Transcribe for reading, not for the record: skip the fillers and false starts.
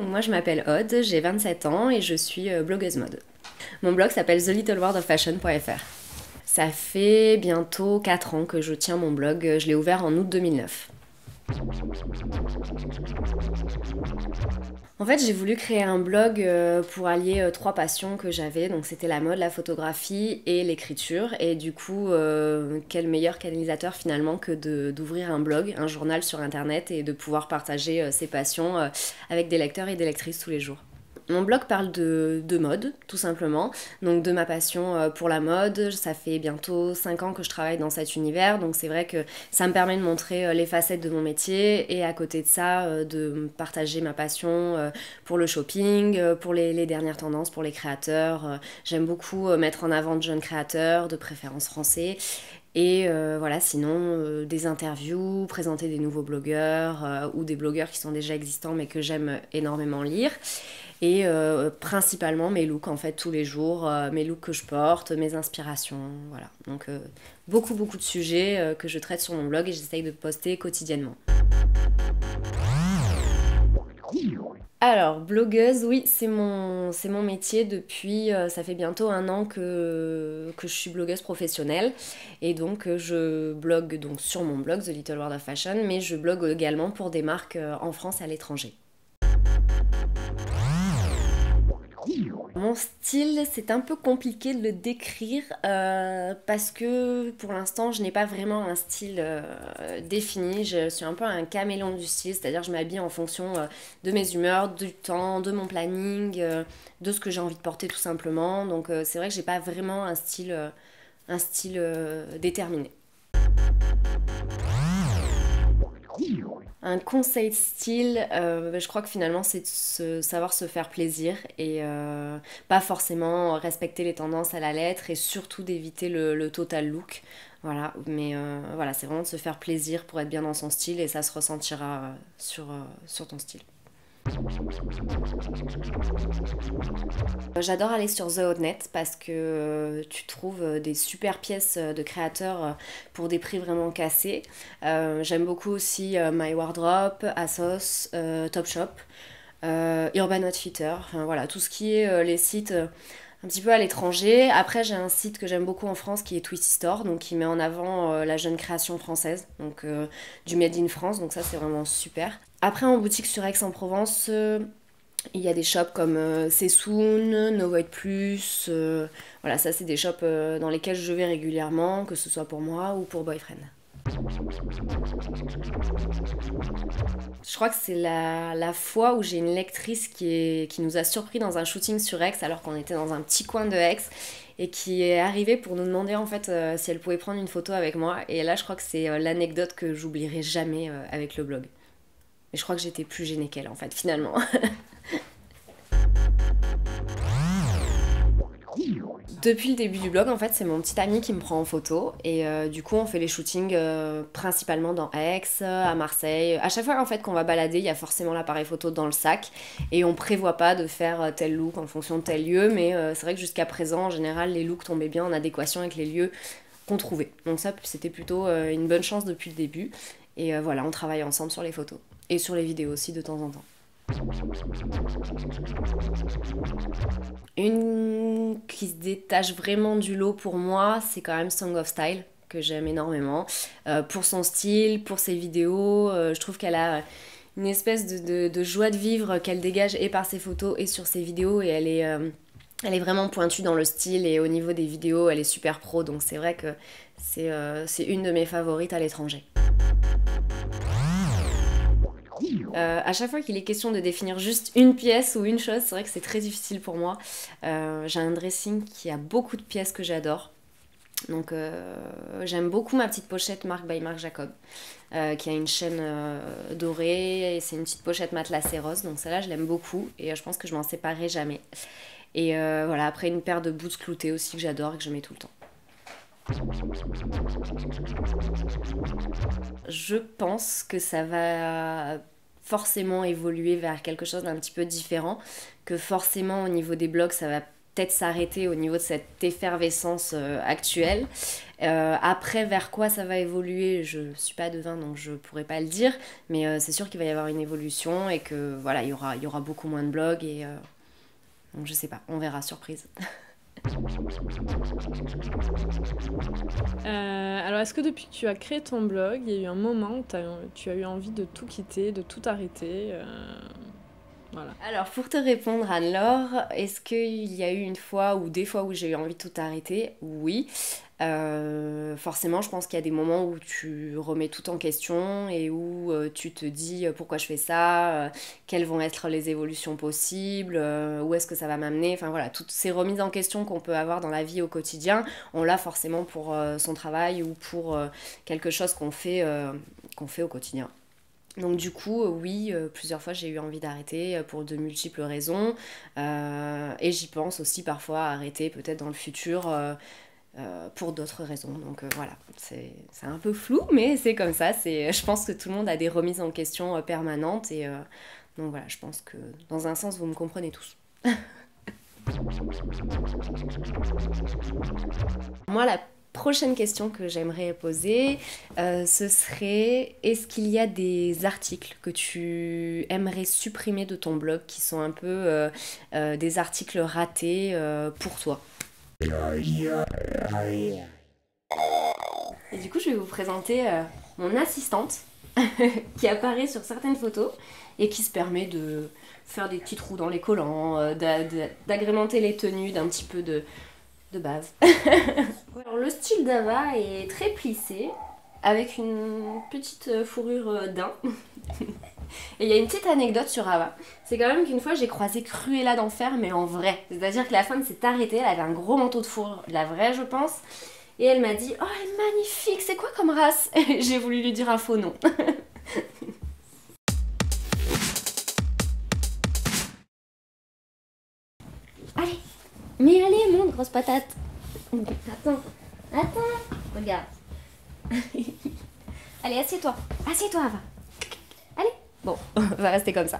Moi je m'appelle Aude, j'ai 27 ans et je suis blogueuse mode. Mon blog s'appelle thelittlewordofashion.fr. Ça fait bientôt 4 ans que je tiens mon blog, je l'ai ouvert en août 2009. En fait, j'ai voulu créer un blog pour allier trois passions que j'avais. Donc, c'était la mode, la photographie et l'écriture. Et du coup, quel meilleur canalisateur finalement que d'ouvrir un blog, un journal sur Internet et de pouvoir partager ses passions avec des lecteurs et des lectrices tous les jours. Mon blog parle de mode, tout simplement, donc de ma passion pour la mode. Ça fait bientôt 5 ans que je travaille dans cet univers, donc c'est vrai que ça me permet de montrer les facettes de mon métier et à côté de ça, de partager ma passion pour le shopping, pour les dernières tendances, pour les créateurs. J'aime beaucoup mettre en avant de jeunes créateurs, de préférence français. Et voilà, sinon des interviews, présenter des nouveaux blogueurs ou des blogueurs qui sont déjà existants mais que j'aime énormément lire. Et principalement mes looks en fait tous les jours, mes looks que je porte, mes inspirations, voilà. Donc beaucoup de sujets que je traite sur mon blog et j'essaye de poster quotidiennement. Alors, blogueuse, oui, c'est mon métier depuis, ça fait bientôt un an que je suis blogueuse professionnelle. Et donc, je blogue donc, sur mon blog, The Little World of Fashion, mais je blogue également pour des marques en France et à l'étranger. Mon style, c'est un peu compliqué de le décrire parce que pour l'instant, je n'ai pas vraiment un style défini. Je suis un peu un caméléon du style, c'est-à-dire je m'habille en fonction de mes humeurs, du temps, de mon planning, de ce que j'ai envie de porter tout simplement. Donc c'est vrai que j'ai pas vraiment un style déterminé. Un conseil de style, je crois que finalement c'est de savoir se faire plaisir et pas forcément respecter les tendances à la lettre et surtout d'éviter le total look. Voilà, mais voilà, c'est vraiment de se faire plaisir pour être bien dans son style et ça se ressentira sur ton style. J'adore aller sur The Hotnet parce que tu trouves des super pièces de créateurs pour des prix vraiment cassés. J'aime beaucoup aussi My Wardrobe, ASOS, Topshop, Urban Outfitter, enfin, voilà, tout ce qui est les sites un petit peu à l'étranger. Après, j'ai un site que j'aime beaucoup en France qui est Twisty Store, donc qui met en avant la jeune création française, donc du Made in France, donc ça c'est vraiment super. Après, en boutique sur Aix-en-Provence, il y a des shops comme Sessoun, No Void Plus, voilà, ça c'est des shops dans lesquels je vais régulièrement, que ce soit pour moi ou pour Boyfriend. Je crois que c'est la fois où j'ai une lectrice qui nous a surpris dans un shooting sur Aix alors qu'on était dans un petit coin de Aix et qui est arrivée pour nous demander en fait si elle pouvait prendre une photo avec moi. Et là, je crois que c'est l'anecdote que j'oublierai jamais avec le blog. Mais je crois que j'étais plus gênée qu'elle en fait finalement. Depuis le début du blog, en fait, c'est mon petit ami qui me prend en photo et du coup, on fait les shootings principalement dans Aix, à Marseille. À chaque fois en fait qu'on va balader, il y a forcément l'appareil photo dans le sac et on prévoit pas de faire tel look en fonction de tel lieu, mais c'est vrai que jusqu'à présent, en général, les looks tombaient bien en adéquation avec les lieux qu'on trouvait. Donc ça, c'était plutôt une bonne chance depuis le début et voilà, on travaille ensemble sur les photos et sur les vidéos aussi de temps en temps. Une qui se détache vraiment du lot pour moi, c'est quand même Song of Style, que j'aime énormément. Pour son style, pour ses vidéos, je trouve qu'elle a une espèce de joie de vivre qu'elle dégage et par ses photos et sur ses vidéos. Et elle est vraiment pointue dans le style et au niveau des vidéos, elle est super pro. Donc c'est vrai que c'est une de mes favorites à l'étranger. À chaque fois qu'il est question de définir juste une pièce ou une chose, c'est vrai que c'est très difficile pour moi. J'ai un dressing qui a beaucoup de pièces que j'adore. Donc j'aime beaucoup ma petite pochette Marc by Marc Jacob, qui a une chaîne dorée et c'est une petite pochette matelassée rose. Donc celle-là, je l'aime beaucoup et je pense que je m'en séparerai jamais. Et voilà, après une paire de boots cloutées aussi que j'adore et que je mets tout le temps. Je pense que ça va forcément évoluer vers quelque chose d'un petit peu différent, que forcément au niveau des blogs ça va peut-être s'arrêter au niveau de cette effervescence actuelle, Après, vers quoi ça va évoluer, je suis pas devin donc je pourrais pas le dire, mais c'est sûr qu'il va y avoir une évolution et que voilà, il y aura beaucoup moins de blogs et donc je sais pas, on verra, surprise. Alors, est-ce que depuis que tu as créé ton blog, il y a eu un moment où tu as eu envie de tout quitter, de tout arrêter voilà. Alors, pour te répondre, Anne-Laure, est-ce qu'il y a eu une fois ou des fois où j'ai eu envie de tout arrêter? Oui. Forcément, je pense qu'il y a des moments où tu remets tout en question et où tu te dis pourquoi je fais ça, quelles vont être les évolutions possibles, où est-ce que ça va m'amener. Enfin voilà, toutes ces remises en question qu'on peut avoir dans la vie au quotidien, on l'a forcément pour son travail ou pour quelque chose qu'on fait au quotidien. Donc du coup, oui, plusieurs fois j'ai eu envie d'arrêter pour de multiples raisons. Et j'y pense aussi parfois à arrêter peut-être dans le futur pour d'autres raisons. Donc voilà, c'est un peu flou, mais c'est comme ça. Je pense que tout le monde a des remises en question permanentes. Et donc voilà, je pense que dans un sens, vous me comprenez tous. Moi, la prochaine question que j'aimerais poser, ce serait est-ce qu'il y a des articles que tu aimerais supprimer de ton blog qui sont un peu des articles ratés pour toi? Et du coup, je vais vous présenter mon assistante qui apparaît sur certaines photos et qui se permet de faire des petits trous dans les collants, d'agrémenter les tenues d'un petit peu de base. Alors, le style d'Ava est très plissé, avec une petite fourrure daim. Et il y a une petite anecdote sur Ava. C'est quand même qu'une fois j'ai croisé Cruella d'Enfer, mais en vrai. C'est-à-dire que la femme s'est arrêtée, elle avait un gros manteau de fourrure, la vraie je pense. Et elle m'a dit « Oh, elle est magnifique, c'est quoi comme race ?» Et j'ai voulu lui dire un faux nom. Allez, mais allez, monte, grosse patate. Attends, regarde. Allez, assieds-toi, Ava. Allez, bon, on va rester comme ça.